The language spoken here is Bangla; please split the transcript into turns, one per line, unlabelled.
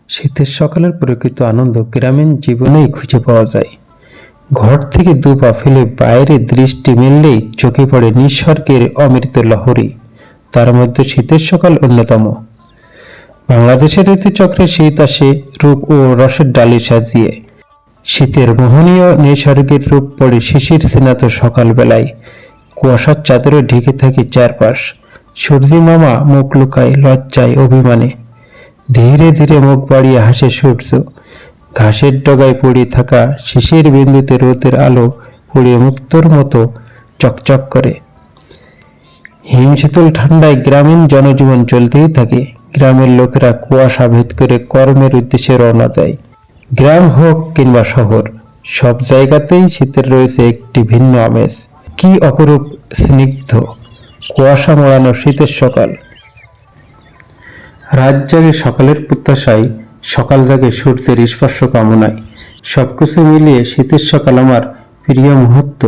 শীতের সকালের প্রকৃত আনন্দ গ্রামীণ জীবনেই খুঁজে পাওয়া যায়। ঘর থেকে দু পা ফেলে বাইরে দৃষ্টি মেললেই চোখে পড়ে নিসর্গের অমৃত লহরী। তার মধ্যে শীতের সকাল অন্যতম। বাংলাদেশের ঋতুচক্রে শীত আসে রূপ ও রসের ডালি সাজিয়ে। শীতের মোহনীয় নিসর্গের রূপ পড়ে শিশির স্নাত সকালবেলায়। কুয়াশার চাদরে ঢেকে থাকে চারপাশ। সূর্যি মামা মুখ লুকায় লজ্জায় অভিমানে। ধীরে ধীরে মুখ বাড়িয়ে হাসে সূর্য। ঘাসের ডগায় পড়ে থাকা শিশির বিন্দুতে রোদের আলো পড়ে মুক্তোর মতো চকচক করে। হিমশীতল ঠান্ডায় গ্রামীণ জনজীবন চলতেই থাকে। গ্রামের লোকেরা কুয়াশা ভেদ করে কর্মের উদ্দেশ্যে রওনা দেয়। গ্রাম হোক কিংবা শহর, সব জায়গাতেই শীতের রয়েছে একটি ভিন্ন আমেজ। কি অপরূপ স্নিগ্ধ কুয়াশা মোড়ানো শীতের সকাল। রাত জাগে সকালের প্রত্যাশায়, সকাল জাগে সূর্যের স্পর্শ কামনায়। সবকিছু মিলিয়ে শীতের সকাল আমার প্রিয় মুহূর্ত।